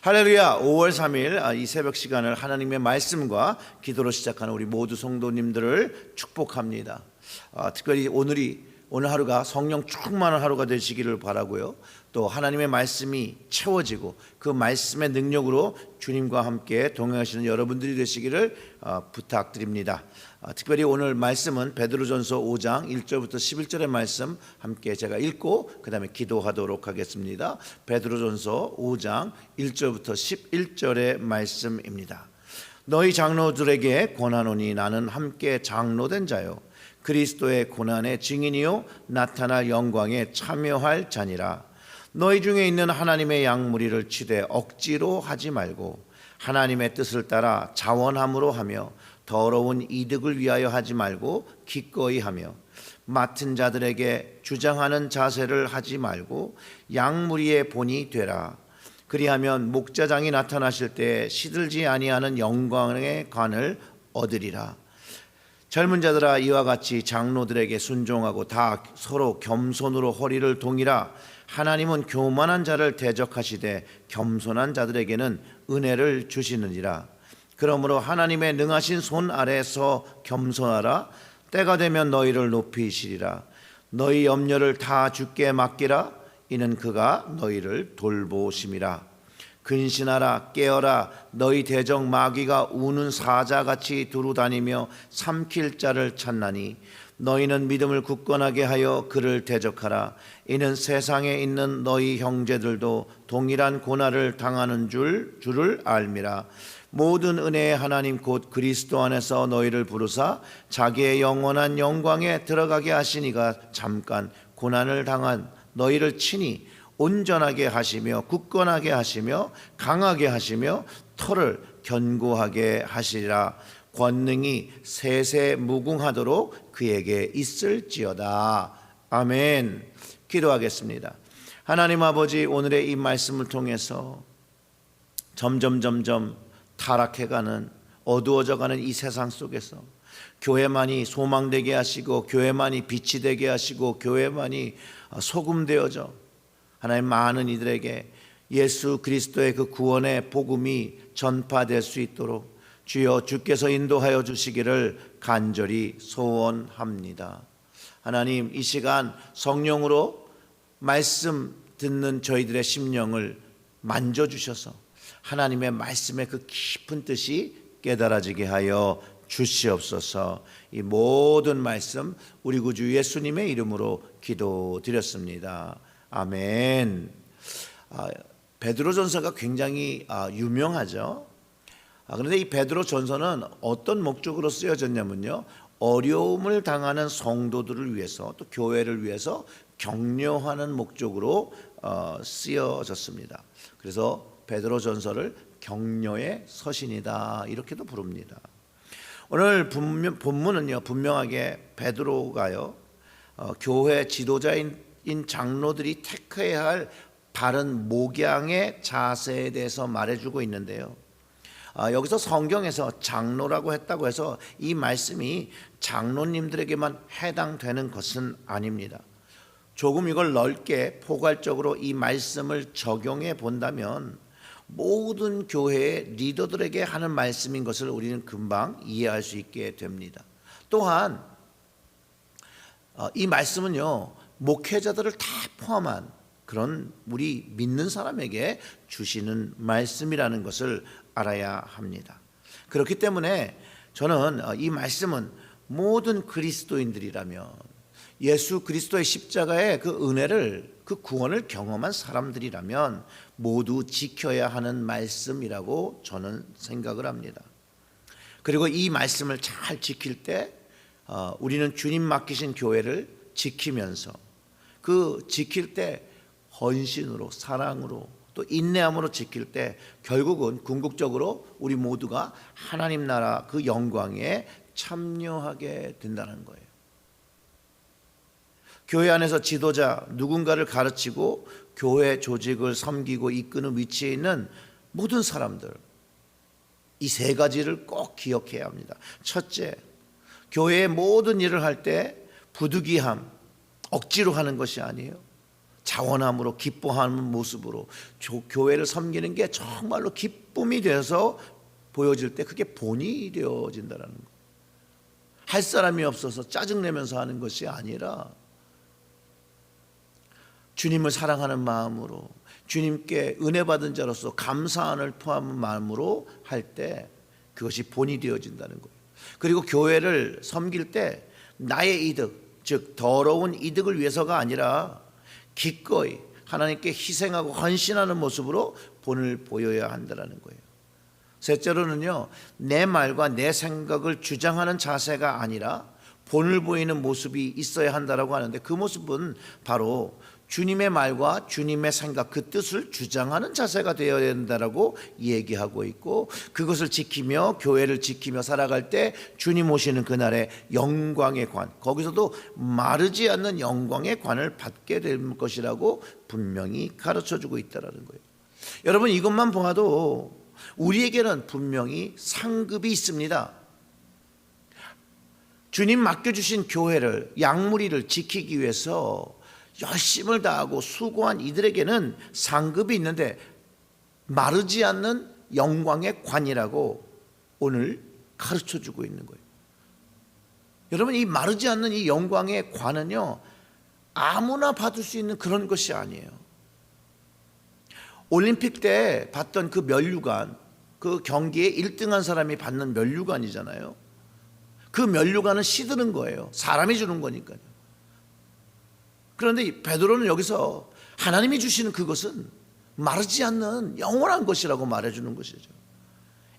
할렐루야. 5월 3일 이 새벽 시간을 하나님의 말씀과 기도로 시작하는 우리 모두 성도님들을 축복합니다. 특별히 오늘 하루가 성령 충만한 하루가 되시기를 바라고요. 또 하나님의 말씀이 채워지고 그 말씀의 능력으로 주님과 함께 동행하시는 여러분들이 되시기를 부탁드립니다. 특별히 오늘 말씀은 베드로전서 5장 1절부터 11절의 말씀 함께 제가 읽고 그 다음에 기도하도록 하겠습니다. 베드로전서 5장 1절부터 11절의 말씀입니다. 너희 장로들에게 권하노니 나는 함께 장로된 자요 그리스도의 고난의 증인이요 나타날 영광에 참여할 자니라. 너희 중에 있는 하나님의 양무리를 치되 억지로 하지 말고 하나님의 뜻을 따라 자원함으로 하며 더러운 이득을 위하여 하지 말고 기꺼이 하며 맡은 자들에게 주장하는 자세를 하지 말고 양무리의 본이 되라. 그리하면 목자장이 나타나실 때 시들지 아니하는 영광의 관을 얻으리라. 젊은 자들아 이와 같이 장로들에게 순종하고 다 서로 겸손으로 허리를 동이라. 하나님은 교만한 자를 대적하시되 겸손한 자들에게는 은혜를 주시느니라. 그러므로 하나님의 능하신 손 아래에서 겸손하라. 때가 되면 너희를 높이시리라. 너희 염려를 다 주께 맡기라. 이는 그가 너희를 돌보심이라. 근신하라 깨어라. 너희 대적 마귀가 우는 사자같이 두루다니며 삼킬 자를 찾나니 너희는 믿음을 굳건하게 하여 그를 대적하라. 이는 세상에 있는 너희 형제들도 동일한 고난을 당하는 줄을 알미라. 모든 은혜의 하나님 곧 그리스도 안에서 너희를 부르사 자기의 영원한 영광에 들어가게 하시니가 잠깐 고난을 당한 너희를 친히 온전하게 하시며 굳건하게 하시며 강하게 하시며 터를 견고하게 하시리라. 권능이 세세 무궁하도록 그에게 있을지어다. 아멘. 기도하겠습니다. 하나님 아버지, 오늘의 이 말씀을 통해서 점점 타락해가는 어두워져가는 이 세상 속에서 교회만이 소망되게 하시고 교회만이 빛이 되게 하시고 교회만이 소금되어져 하나님 많은 이들에게 예수 그리스도의 그 구원의 복음이 전파될 수 있도록 주여 주께서 인도하여 주시기를 간절히 소원합니다. 하나님, 이 시간 성령으로 말씀 듣는 저희들의 심령을 만져주셔서 하나님의 말씀의 그 깊은 뜻이 깨달아지게 하여 주시옵소서. 이 모든 말씀 우리 구주 예수님의 이름으로 기도드렸습니다. 아멘. 베드로전서가 굉장히 유명하죠. 그런데 이 베드로전서는 어떤 목적으로 쓰여졌냐면요, 어려움을 당하는 성도들을 위해서 또 교회를 위해서 격려하는 목적으로 쓰여졌습니다. 그래서 베드로전서를 격려의 서신이다 이렇게도 부릅니다. 오늘 본문은요, 분명하게 베드로가요 교회 지도자인 장로들이 택해야 할 바른 목양의 자세에 대해서 말해주고 있는데요, 여기서 성경에서 장로라고 했다고 해서 이 말씀이 장로님들에게만 해당되는 것은 아닙니다. 조금 이걸 넓게 포괄적으로 이 말씀을 적용해 본다면 모든 교회의 리더들에게 하는 말씀인 것을 우리는 금방 이해할 수 있게 됩니다. 또한 이 말씀은요, 목회자들을 다 포함한 그런 우리 믿는 사람에게 주시는 말씀이라는 것을 알아야 합니다. 그렇기 때문에 저는 이 말씀은 모든 그리스도인들이라면 예수 그리스도의 십자가의 그 은혜를, 그 구원을 경험한 사람들이라면 모두 지켜야 하는 말씀이라고 저는 생각을 합니다. 그리고 이 말씀을 잘 지킬 때 우리는 주님 맡기신 교회를 지키면서 그 지킬 때 헌신으로, 사랑으로, 또 인내함으로 지킬 때 결국은 궁극적으로 우리 모두가 하나님 나라 그 영광에 참여하게 된다는 거예요. 교회 안에서 지도자, 누군가를 가르치고 교회 조직을 섬기고 이끄는 위치에 있는 모든 사람들, 이 세 가지를 꼭 기억해야 합니다. 첫째, 교회의 모든 일을 할 때 부득이함, 억지로 하는 것이 아니에요. 자원함으로 기뻐하는 모습으로 교회를 섬기는 게 정말로 기쁨이 돼서 보여질 때 그게 본이 되어진다는 거예요. 할 사람이 없어서 짜증내면서 하는 것이 아니라 주님을 사랑하는 마음으로, 주님께 은혜 받은 자로서 감사함을 포함한 마음으로 할 때 그것이 본이 되어진다는 거예요. 그리고 교회를 섬길 때 나의 이득, 즉 더러운 이득을 위해서가 아니라 기꺼이 하나님께 희생하고 헌신하는 모습으로 본을 보여야 한다는 거예요. 셋째로는요, 내 말과 내 생각을 주장하는 자세가 아니라 본을 보이는 모습이 있어야 한다라고 하는데, 그 모습은 바로 주님의 말과 주님의 생각, 그 뜻을 주장하는 자세가 되어야 된다라고 얘기하고 있고, 그것을 지키며 교회를 지키며 살아갈 때 주님 오시는 그날의 영광의 관, 거기서도 마르지 않는 영광의 관을 받게 될 것이라고 분명히 가르쳐주고 있다는 거예요. 여러분, 이것만 보아도 우리에게는 분명히 상급이 있습니다. 주님 맡겨주신 교회를, 양무리를 지키기 위해서 열심을 다하고 수고한 이들에게는 상급이 있는데 마르지 않는 영광의 관이라고 오늘 가르쳐주고 있는 거예요. 여러분, 이 마르지 않는 이 영광의 관은요, 아무나 받을 수 있는 그런 것이 아니에요. 올림픽 때 받던 그 면류관, 그 경기에 1등한 사람이 받는 면류관이잖아요. 그 면류관은 시드는 거예요. 사람이 주는 거니까요. 그런데 베드로는 여기서 하나님이 주시는 그것은 마르지 않는 영원한 것이라고 말해주는 것이죠.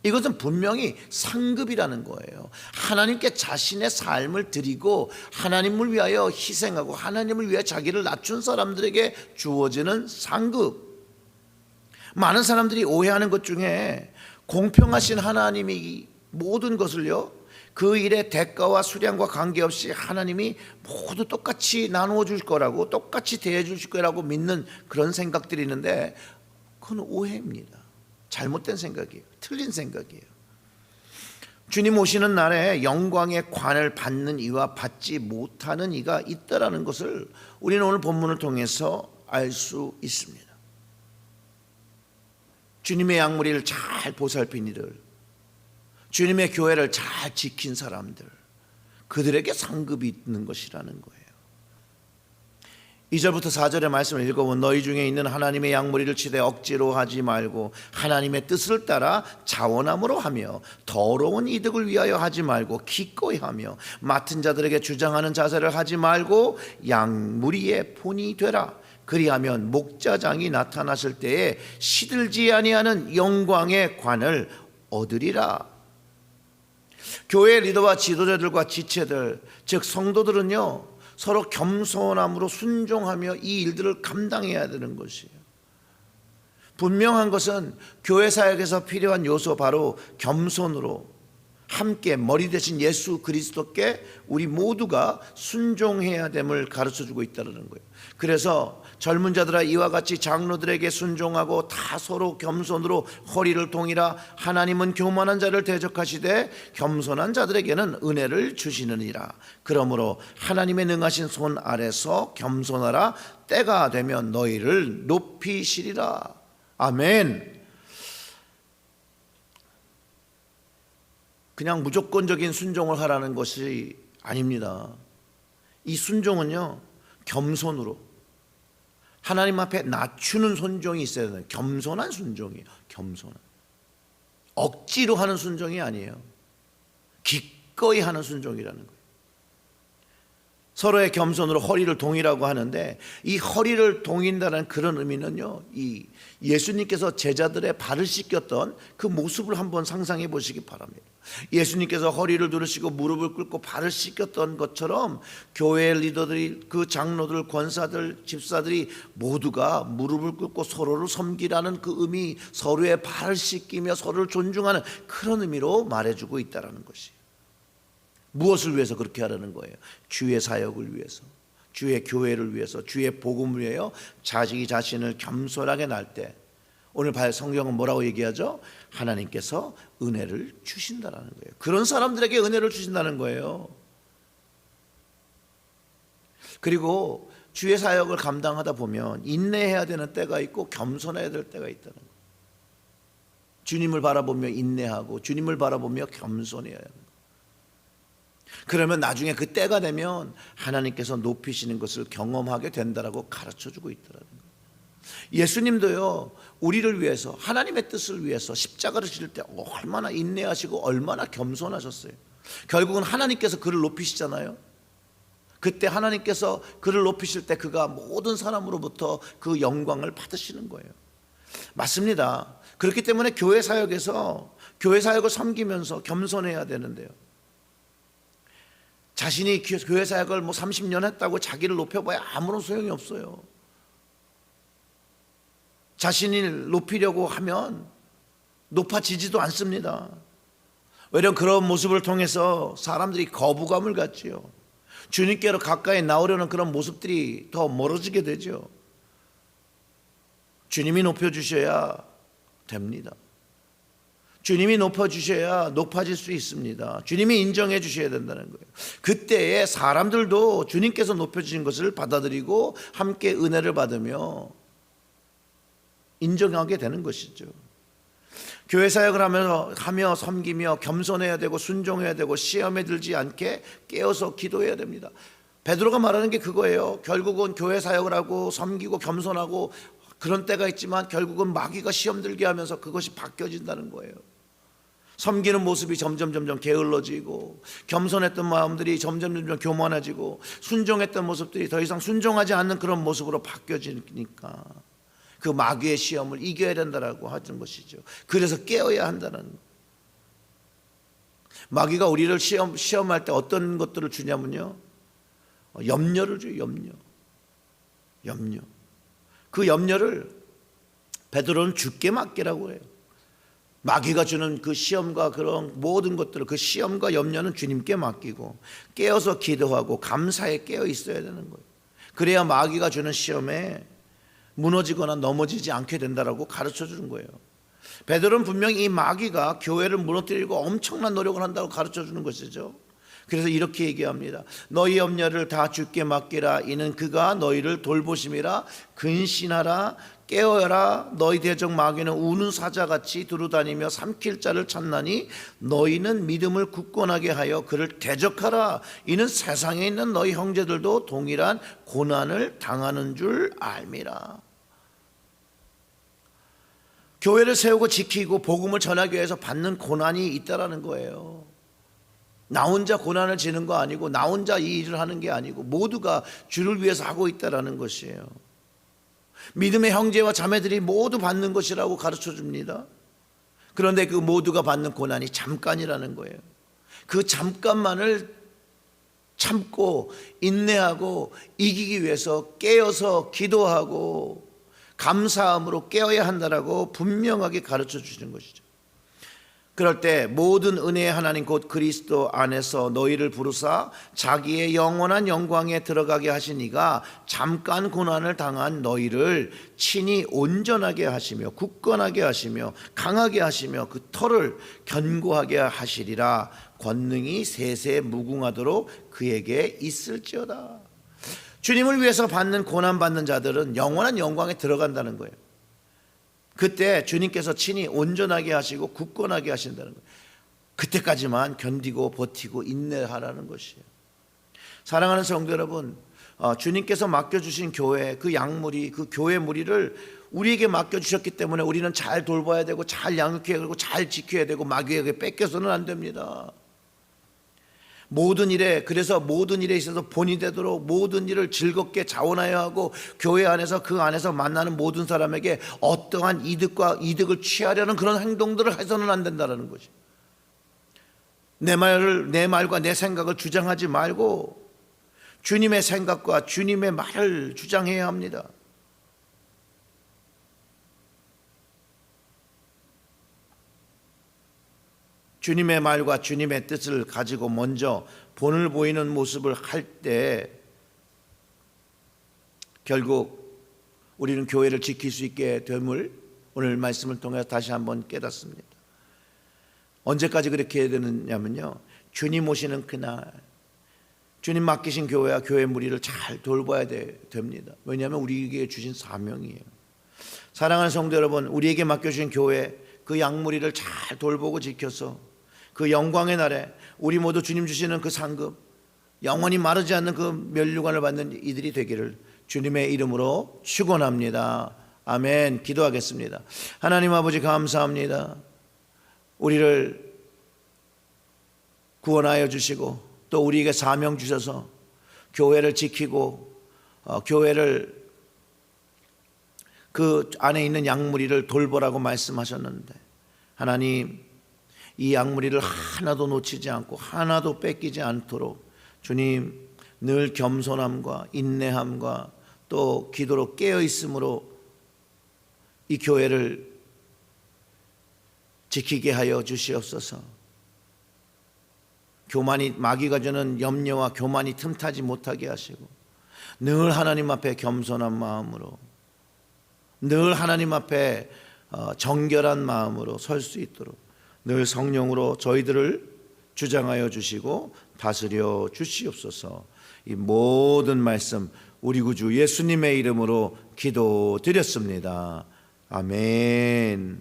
이것은 분명히 상급이라는 거예요. 하나님께 자신의 삶을 드리고 하나님을 위하여 희생하고 하나님을 위해 자기를 낮춘 사람들에게 주어지는 상급. 많은 사람들이 오해하는 것 중에 공평하신 하나님이 모든 것을요, 그 일의 대가와 수량과 관계없이 하나님이 모두 똑같이 나누어 줄 거라고, 똑같이 대해 줄 거라고 믿는 그런 생각들이 있는데, 그건 오해입니다. 잘못된 생각이에요. 틀린 생각이에요. 주님 오시는 날에 영광의 관을 받는 이와 받지 못하는 이가 있다라는 것을 우리는 오늘 본문을 통해서 알 수 있습니다. 주님의 양무리를 잘 보살핀 이들, 주님의 교회를 잘 지킨 사람들, 그들에게 상급이 있는 것이라는 거예요. 2절부터 4절의 말씀을 읽어보면, 너희 중에 있는 하나님의 양무리를 치되 억지로 하지 말고 하나님의 뜻을 따라 자원함으로 하며 더러운 이득을 위하여 하지 말고 기꺼이 하며 맡은 자들에게 주장하는 자세를 하지 말고 양무리의 본이 되라. 그리하면 목자장이 나타나실 때에 시들지 아니하는 영광의 관을 얻으리라. 교회 리더와 지도자들과 지체들, 즉 성도들은요, 서로 겸손함으로 순종하며 이 일들을 감당해야 되는 것이에요. 분명한 것은 교회 사역에서 필요한 요소, 바로 겸손으로 함께 머리 대신 예수 그리스도께 우리 모두가 순종해야 됨을 가르쳐주고 있다는 거예요. 그래서 젊은 자들아, 이와 같이 장로들에게 순종하고 다 서로 겸손으로 허리를 동이라. 하나님은 교만한 자를 대적하시되 겸손한 자들에게는 은혜를 주시느니라. 그러므로 하나님의 능하신 손 아래서 겸손하라. 때가 되면 너희를 높이시리라. 아멘. 그냥 무조건적인 순종을 하라는 것이 아닙니다. 이 순종은요, 겸손으로 하나님 앞에 낮추는 순종이 있어야 돼요. 겸손한 순종이에요. 겸손한, 억지로 하는 순종이 아니에요. 기꺼이 하는 순종이라는 거예요. 서로의 겸손으로 허리를 동이라고 하는데, 이 허리를 동인다는 그런 의미는요, 이 예수님께서 제자들의 발을 씻겼던 그 모습을 한번 상상해 보시기 바랍니다. 예수님께서 허리를 두르시고 무릎을 꿇고 발을 씻겼던 것처럼 교회 리더들이, 그 장로들, 권사들, 집사들이 모두가 무릎을 꿇고 서로를 섬기라는 그 의미, 서로의 발을 씻기며 서로를 존중하는 그런 의미로 말해주고 있다는 것이에요. 무엇을 위해서 그렇게 하라는 거예요? 주의 사역을 위해서, 주의 교회를 위해서, 주의 복음을 위하여 자기 자신을 겸손하게 날 때, 오늘 성경은 뭐라고 얘기하죠? 하나님께서 은혜를 주신다라는 거예요. 그런 사람들에게 은혜를 주신다는 거예요. 그리고 주의 사역을 감당하다 보면 인내해야 되는 때가 있고 겸손해야 될 때가 있다는 거예요. 주님을 바라보며 인내하고 주님을 바라보며 겸손해야 하는 거예요. 그러면 나중에 그 때가 되면 하나님께서 높이시는 것을 경험하게 된다라고 가르쳐주고 있더라는 거예요. 예수님도요, 우리를 위해서, 하나님의 뜻을 위해서 십자가를 지를 때 얼마나 인내하시고 얼마나 겸손하셨어요. 결국은 하나님께서 그를 높이시잖아요. 그때 하나님께서 그를 높이실 때 그가 모든 사람으로부터 그 영광을 받으시는 거예요. 맞습니다. 그렇기 때문에 교회 사역에서 교회 사역을 섬기면서 겸손해야 되는데요, 자신이 교회 사역을 30년 했다고 자기를 높여봐야 아무런 소용이 없어요. 자신을 높이려고 하면 높아지지도 않습니다. 왜냐하면 그런 모습을 통해서 사람들이 거부감을 갖지요. 주님께로 가까이 나오려는 그런 모습들이 더 멀어지게 되죠. 주님이 높여주셔야 됩니다. 주님이 높여주셔야 높아질 수 있습니다. 주님이 인정해 주셔야 된다는 거예요. 그때에 사람들도 주님께서 높여주신 것을 받아들이고 함께 은혜를 받으며 인정하게 되는 것이죠. 교회 사역을 하며 섬기며 겸손해야 되고 순종해야 되고 시험에 들지 않게 깨어서 기도해야 됩니다. 베드로가 말하는 게 그거예요. 결국은 교회 사역을 하고 섬기고 겸손하고 그런 때가 있지만 결국은 마귀가 시험 들게 하면서 그것이 바뀌어진다는 거예요. 섬기는 모습이 점점 게을러지고 겸손했던 마음들이 점점 교만해지고 순종했던 모습들이 더 이상 순종하지 않는 그런 모습으로 바뀌어지니까 그 마귀의 시험을 이겨야 된다라고 하는 것이죠. 그래서 깨어야 한다는. 마귀가 우리를 시험할 때 어떤 것들을 주냐면요, 염려를 줘요. 염려. 그 염려를 베드로는 주께 맡기라고 해요. 마귀가 주는 그 시험과 그런 모든 것들을, 그 시험과 염려는 주님께 맡기고 깨어서 기도하고 감사에 깨어 있어야 되는 거예요. 그래야 마귀가 주는 시험에 무너지거나 넘어지지 않게 된다라고 가르쳐 주는 거예요. 베드로는 분명히 이 마귀가 교회를 무너뜨리고 엄청난 노력을 한다고 가르쳐 주는 것이죠. 그래서 이렇게 얘기합니다. 너희 염려를 다 주께 맡기라. 이는 그가 너희를 돌보심이라. 근신하라. 깨어라. 너희 대적 마귀는 우는 사자같이 두루다니며 삼킬 자를 찾나니 너희는 믿음을 굳건하게 하여 그를 대적하라. 이는 세상에 있는 너희 형제들도 동일한 고난을 당하는 줄 알미라. 교회를 세우고 지키고 복음을 전하기 위해서 받는 고난이 있다라는 거예요. 나 혼자 고난을 지는 거 아니고 나 혼자 이 일을 하는 게 아니고 모두가 주를 위해서 하고 있다라는 것이에요. 믿음의 형제와 자매들이 모두 받는 것이라고 가르쳐 줍니다. 그런데 그 모두가 받는 고난이 잠깐이라는 거예요. 그 잠깐만을 참고 인내하고 이기기 위해서 깨어서 기도하고 감사함으로 깨어야 한다라고 분명하게 가르쳐 주시는 것이죠. 그럴 때 모든 은혜의 하나님 곧 그리스도 안에서 너희를 부르사 자기의 영원한 영광에 들어가게 하시니가 잠깐 고난을 당한 너희를 친히 온전하게 하시며 굳건하게 하시며 강하게 하시며 그 터를 견고하게 하시리라. 권능이 세세 무궁하도록 그에게 있을지어다. 주님을 위해서 받는 고난 받는 자들은 영원한 영광에 들어간다는 거예요. 그때 주님께서 친히 온전하게 하시고 굳건하게 하신다는 거예요. 그때까지만 견디고 버티고 인내하라는 것이에요. 사랑하는 성도 여러분, 주님께서 맡겨주신 교회, 그 양무리, 그 교회 무리를 우리에게 맡겨주셨기 때문에 우리는 잘 돌봐야 되고 잘 양육해야 되고 잘 지켜야 되고 마귀에게 뺏겨서는 안 됩니다. 그래서 모든 일에 있어서 본이 되도록 모든 일을 즐겁게 자원하여 하고 교회 안에서 그 안에서 만나는 모든 사람에게 어떠한 이득을 취하려는 그런 행동들을 해서는 안 된다는 거지. 내 말과 내 생각을 주장하지 말고 주님의 생각과 주님의 말을 주장해야 합니다. 주님의 말과 주님의 뜻을 가지고 먼저 본을 보이는 모습을 할 때 결국 우리는 교회를 지킬 수 있게 됨을 오늘 말씀을 통해 다시 한번 깨닫습니다. 언제까지 그렇게 해야 되느냐면요, 주님 오시는 그날, 주님 맡기신 교회와 교회 무리를 잘 돌봐야 됩니다. 왜냐하면 우리에게 주신 사명이에요. 사랑하는 성도 여러분, 우리에게 맡겨주신 교회 그 양무리를 잘 돌보고 지켜서 그 영광의 날에 우리 모두 주님 주시는 그 상급, 영원히 마르지 않는 그 면류관을 받는 이들이 되기를 주님의 이름으로 축원합니다. 아멘. 기도하겠습니다. 하나님 아버지 감사합니다. 우리를 구원하여 주시고 또 우리에게 사명 주셔서 교회를 지키고 교회를 그 안에 있는 양무리를 돌보라고 말씀하셨는데, 하나님 이 양무리를 하나도 놓치지 않고 하나도 뺏기지 않도록 주님 늘 겸손함과 인내함과 또 기도로 깨어있음으로 이 교회를 지키게 하여 주시옵소서. 교만이, 마귀가 주는 염려와 교만이 틈타지 못하게 하시고 늘 하나님 앞에 겸손한 마음으로, 늘 하나님 앞에 정결한 마음으로 설 수 있도록 늘 성령으로 저희들을 주장하여 주시고 다스려 주시옵소서. 이 모든 말씀 우리 구주 예수님의 이름으로 기도드렸습니다. 아멘.